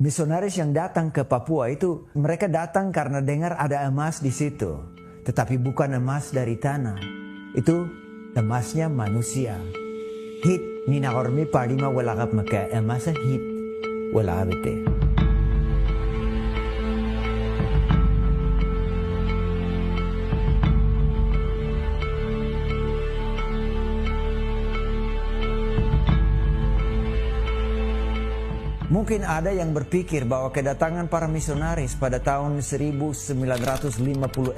Misionaris yang datang ke Papua itu, mereka datang karena dengar ada emas di situ. Tetapi bukan emas dari tanah. Itu emasnya manusia. Hit, ninakormi palima walakap maka emasnya hit. Walakap ite. Mungkin ada yang berpikir bahwa kedatangan para misionaris pada tahun 1954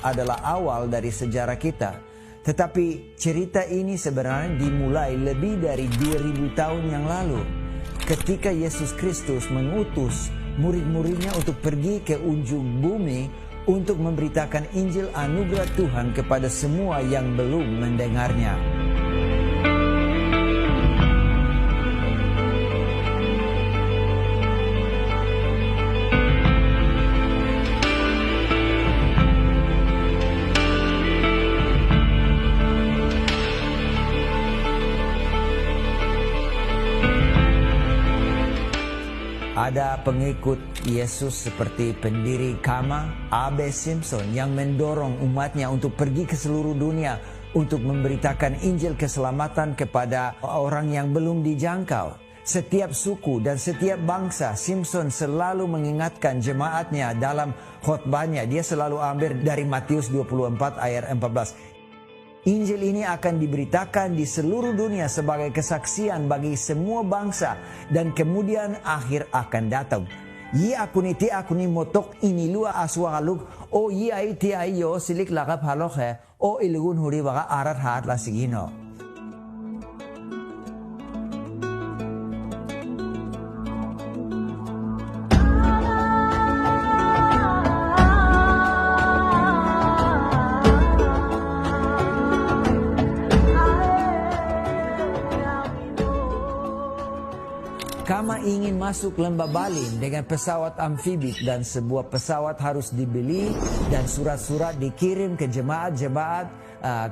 adalah awal dari sejarah kita. Tetapi cerita ini sebenarnya dimulai lebih dari 2000 tahun yang lalu. Ketika Yesus Kristus mengutus murid-muridnya untuk pergi ke ujung bumi untuk memberitakan Injil anugerah Tuhan kepada semua yang belum mendengarnya. Ada pengikut Yesus seperti pendiri KAMA, A.B. Simpson, yang mendorong umatnya untuk pergi ke seluruh dunia untuk memberitakan Injil keselamatan kepada orang yang belum dijangkau. Setiap suku dan setiap bangsa, Simpson selalu mengingatkan jemaatnya dalam khotbahnya. Dia selalu ambil dari Matius 24 ayat 14. Injil ini akan diberitakan di seluruh dunia sebagai kesaksian bagi semua bangsa dan kemudian akhir akan datang. Yi akuniti akuni motok inilua aswaluk o yi aiti ayo silik lakap halokhe o ilugun huri baka arat hat la sigino. KAMA ingin masuk lembah Balim dengan pesawat amfibi dan sebuah pesawat harus dibeli dan surat-surat dikirim ke jemaat-jemaat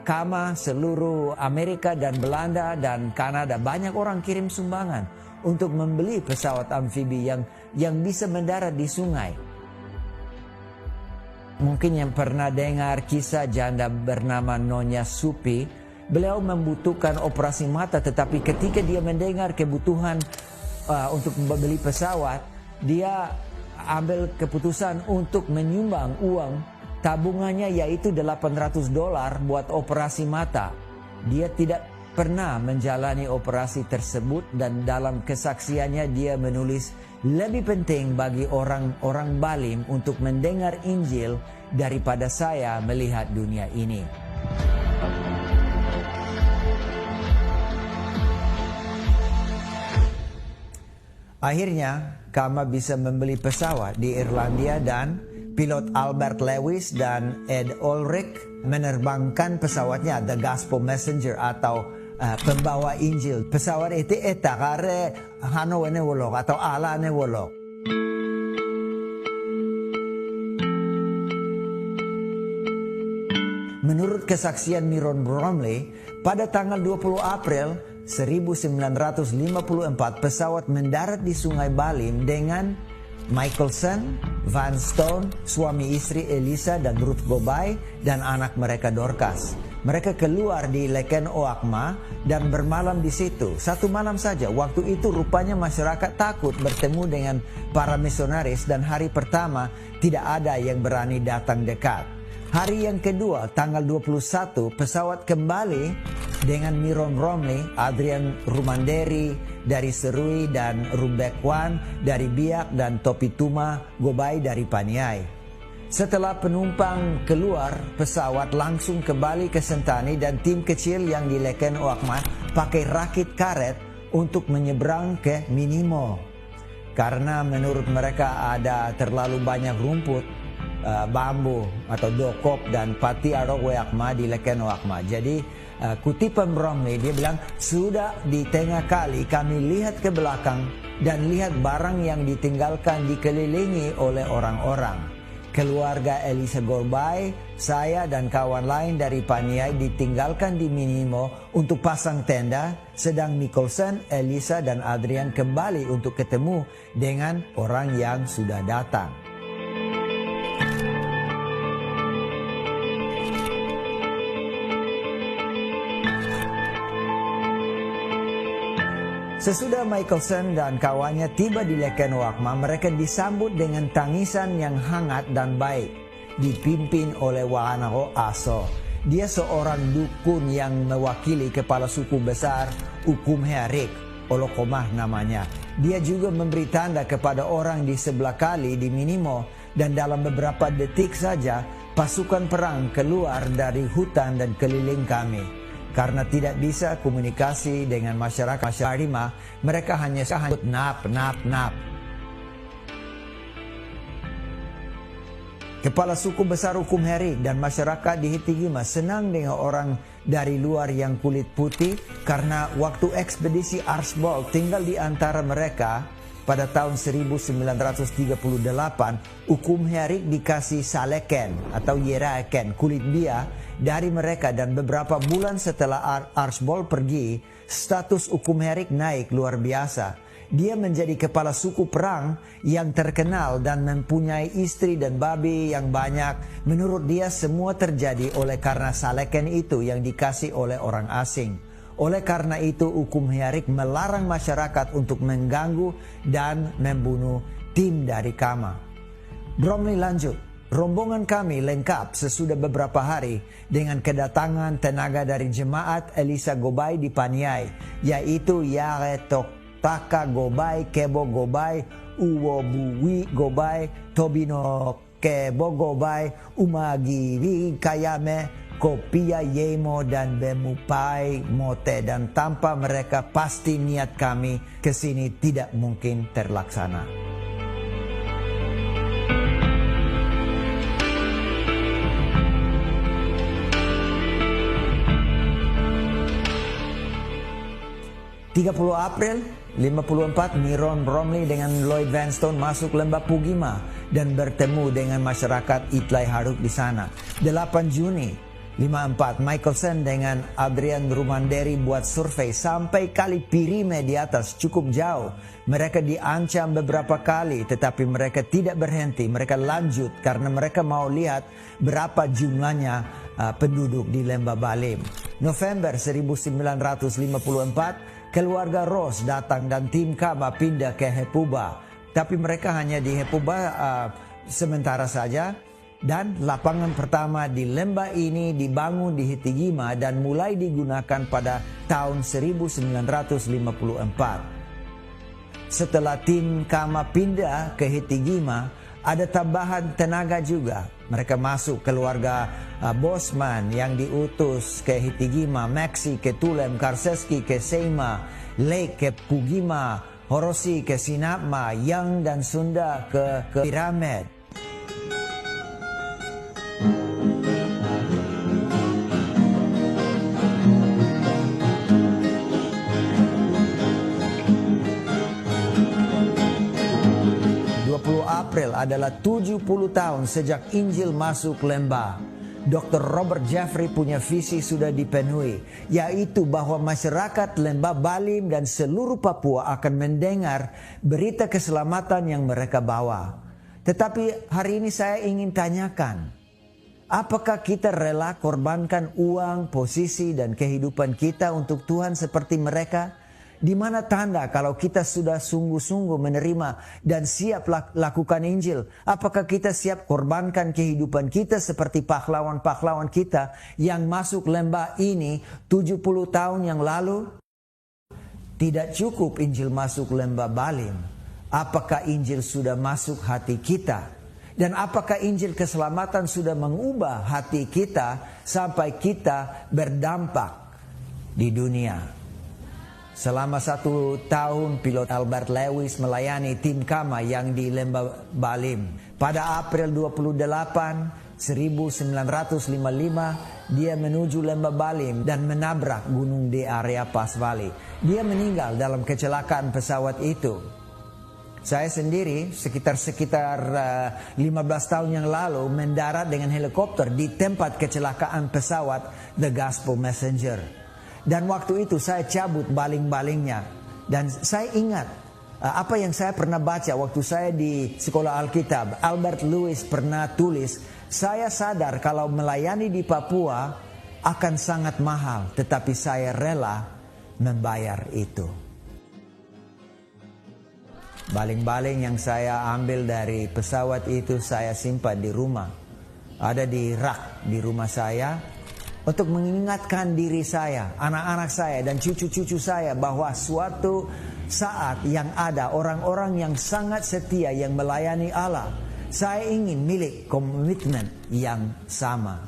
KAMA seluruh Amerika dan Belanda dan Kanada. Banyak orang kirim sumbangan untuk membeli pesawat amfibi yang bisa mendarat di sungai. Mungkin yang pernah dengar kisah janda bernama Nyonya Supi, beliau membutuhkan operasi mata, tetapi ketika dia mendengar kebutuhan untuk membeli pesawat, dia ambil keputusan untuk menyumbang uang tabungannya, yaitu $800 buat operasi mata. Dia tidak pernah menjalani operasi tersebut dan dalam kesaksiannya dia menulis, lebih penting bagi orang-orang Balim untuk mendengar Injil daripada saya melihat dunia ini. Akhirnya, KAMA bisa membeli pesawat di Irlandia dan pilot Albert Lewis dan Ed Ulrich menerbangkan pesawatnya The Gospel Messenger atau pembawa Injil. Pesawat itu etakare hano ne wolok atau ala ne wolok. Menurut kesaksian Miron Bromley, pada tanggal 20 April 1954 pesawat mendarat di Sungai Balim dengan Michelson, Van Stone, suami istri Elisa dan Ruth Gobay dan anak mereka Dorcas. Mereka keluar di Leken Oakma dan bermalam di situ. Satu malam saja. Waktu itu rupanya masyarakat takut bertemu dengan para misionaris dan hari pertama tidak ada yang berani datang dekat. Hari yang kedua, tanggal 21, pesawat kembali dengan Miron Bromley, Adrian Rumanderi dari Serui dan Rumbekwan dari Biak dan Topi Tuma Gobay dari Paniai. Setelah penumpang keluar, pesawat langsung kembali ke Sentani dan tim kecil yang di Leken Oakma pakai rakit karet untuk menyeberang ke Minimo. Karena menurut mereka ada terlalu banyak rumput, bambu atau dokop dan pati arok Oakma di Leken Oakma. Jadi kutipan Bromley, dia bilang, sudah di tengah kali kami lihat ke belakang dan lihat barang yang ditinggalkan dikelilingi oleh orang-orang. Keluarga Elisa Gobay, saya dan kawan lain dari Paniai ditinggalkan di Minimo untuk pasang tenda, sedang Nicholson, Elisa dan Adrian kembali untuk ketemu dengan orang yang sudah datang. Sesudah Michelson dan kawannya tiba di Lekenwakma, mereka disambut dengan tangisan yang hangat dan baik, dipimpin oleh Wahanao Aso. Dia seorang dukun yang mewakili kepala suku besar Ukumhearik, Olokomah namanya. Dia juga memberi tanda kepada orang di sebelah kali di Minimo, dan dalam beberapa detik saja pasukan perang keluar dari hutan dan keliling kami. Karena tidak bisa komunikasi dengan masyarakat Harimah, mereka hanya sebut nap. Kepala suku besar Ukumhearik dan masyarakat di Hitigima senang dengan orang dari luar yang kulit putih, karena waktu ekspedisi Archbold tinggal di antara mereka pada tahun 1938, Ukumhearik dikasih saleken atau yeraken, kulit bia, dari mereka, dan beberapa bulan setelah Archbold pergi, status Ukumhearik naik luar biasa. Dia menjadi kepala suku perang yang terkenal dan mempunyai istri dan babi yang banyak. Menurut dia semua terjadi oleh karena saleken itu yang dikasih oleh orang asing. Oleh karena itu Ukumhearik melarang masyarakat untuk mengganggu dan membunuh tim dari Kama. Bromley lanjut. Rombongan kami lengkap sesudah beberapa hari dengan kedatangan tenaga dari jemaat Elisa Gobay di Paniai, yaitu Yare Toktaka Gobay, Kebo Gobay, Uwobuwi Gobay, Tobino Kebo Gobay, Umagiri Kayame, Kopia Yemo dan Bemupai Mote, dan tanpa mereka pasti niat kami ke sini tidak mungkin terlaksana. April 54, Miron Bromley dengan Lloyd Vanstone masuk lembah Pugima dan bertemu dengan masyarakat Itlay Haruk di sana. 8 Juni 54, Michelson dengan Adrian Rumanderi buat survei sampai kali Pirime di atas, cukup jauh. Mereka diancam beberapa kali, tetapi mereka tidak berhenti. Mereka lanjut karena mereka mau lihat berapa jumlahnya penduduk di lembah Balim. November 1954, keluarga Ross datang dan tim Kama pindah ke Hepuba. Tapi mereka hanya di Hepuba sementara saja. Dan lapangan pertama di lembah ini dibangun di Hitigima dan mulai digunakan pada tahun 1954. Setelah tim Kama pindah ke Hitigima, ada tambahan tenaga juga. Mereka masuk keluarga Bosman yang diutus ke Hitigima, Maxi ke Tulem, Karseski ke Seima, Lake ke Pugima, Horosi ke Sinapma, Yang dan Sunda ke Piramed. April adalah 70 tahun sejak Injil masuk lembah. Dr. Robert Jeffrey punya visi sudah dipenuhi, yaitu bahwa masyarakat lembah Balim dan seluruh Papua akan mendengar berita keselamatan yang mereka bawa. Tetapi hari ini saya ingin tanyakan, apakah kita rela korbankan uang, posisi, dan kehidupan kita untuk Tuhan seperti mereka? Di mana tanda kalau kita sudah sungguh-sungguh menerima dan siap lakukan Injil? Apakah kita siap korbankan kehidupan kita seperti pahlawan-pahlawan kita yang masuk lembah ini 70 tahun yang lalu? Tidak cukup Injil masuk lembah Balim. Apakah Injil sudah masuk hati kita? Dan apakah Injil keselamatan sudah mengubah hati kita sampai kita berdampak di dunia? Selama 1 tahun, pilot Albert Lewis melayani tim Kama yang di lembah Balim. Pada April 28, 1955, dia menuju lembah Balim dan menabrak gunung di area Pas Valley. Dia meninggal dalam kecelakaan pesawat itu. Saya sendiri sekitar 15 tahun yang lalu mendarat dengan helikopter di tempat kecelakaan pesawat The Gospel Messenger. Dan waktu itu saya cabut baling-balingnya. Dan saya ingat apa yang saya pernah baca waktu saya di sekolah Alkitab. Albert Lewis pernah tulis, saya sadar kalau melayani di Papua akan sangat mahal, tetapi saya rela membayar itu. Baling-baling yang saya ambil dari pesawat itu saya simpan di rumah. Ada di rak di rumah saya untuk mengingatkan diri saya, anak-anak saya dan cucu-cucu saya bahwa suatu saat yang ada orang-orang yang sangat setia yang melayani Allah. Saya ingin milik komitmen yang sama.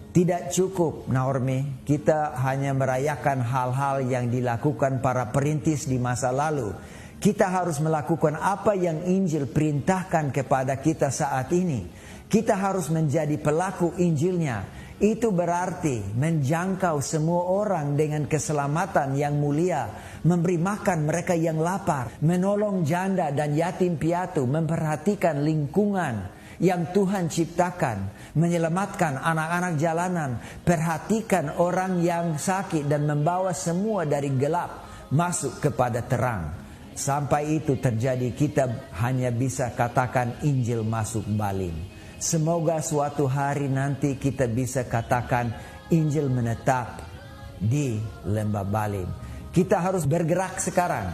Tidak cukup, Naomi, kita hanya merayakan hal-hal yang dilakukan para perintis di masa lalu. Kita harus melakukan apa yang Injil perintahkan kepada kita saat ini. Kita harus menjadi pelaku Injilnya. Itu berarti menjangkau semua orang dengan keselamatan yang mulia, memberi makan mereka yang lapar, menolong janda dan yatim piatu, memperhatikan lingkungan yang Tuhan ciptakan, menyelamatkan anak-anak jalanan, perhatikan orang yang sakit dan membawa semua dari gelap masuk kepada terang. Sampai itu terjadi, kita hanya bisa katakan Injil masuk Balim. Semoga suatu hari nanti kita bisa katakan Injil menetap di lembah Balim. Kita harus bergerak sekarang.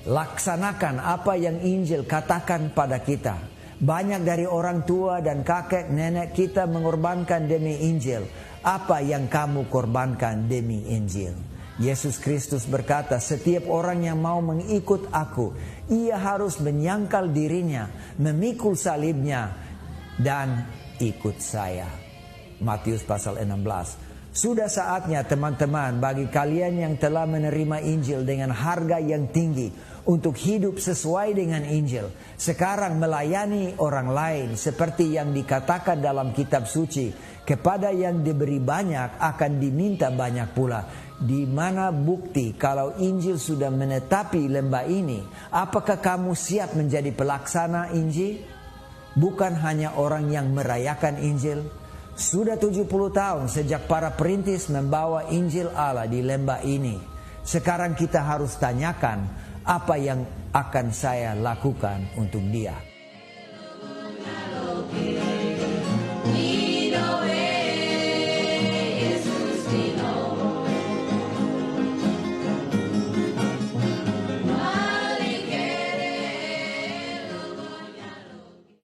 Laksanakan apa yang Injil katakan pada kita. Banyak dari orang tua dan kakek nenek kita mengorbankan demi Injil. Apa yang kamu korbankan demi Injil? Yesus Kristus berkata, setiap orang yang mau mengikut aku, ia harus menyangkal dirinya, memikul salibnya, dan ikut saya. Matius pasal 16. Sudah saatnya teman-teman, bagi kalian yang telah menerima Injil dengan harga yang tinggi, untuk hidup sesuai dengan Injil. Sekarang melayani orang lain seperti yang dikatakan dalam kitab suci. Kepada yang diberi banyak akan diminta banyak pula. Di mana bukti kalau Injil sudah menetapi lembah ini? Apakah kamu siap menjadi pelaksana Injil? Bukan hanya orang yang merayakan Injil. Sudah 70 tahun sejak para perintis membawa Injil Allah di lembah ini. Sekarang kita harus tanyakan, apa yang akan saya lakukan untuk dia?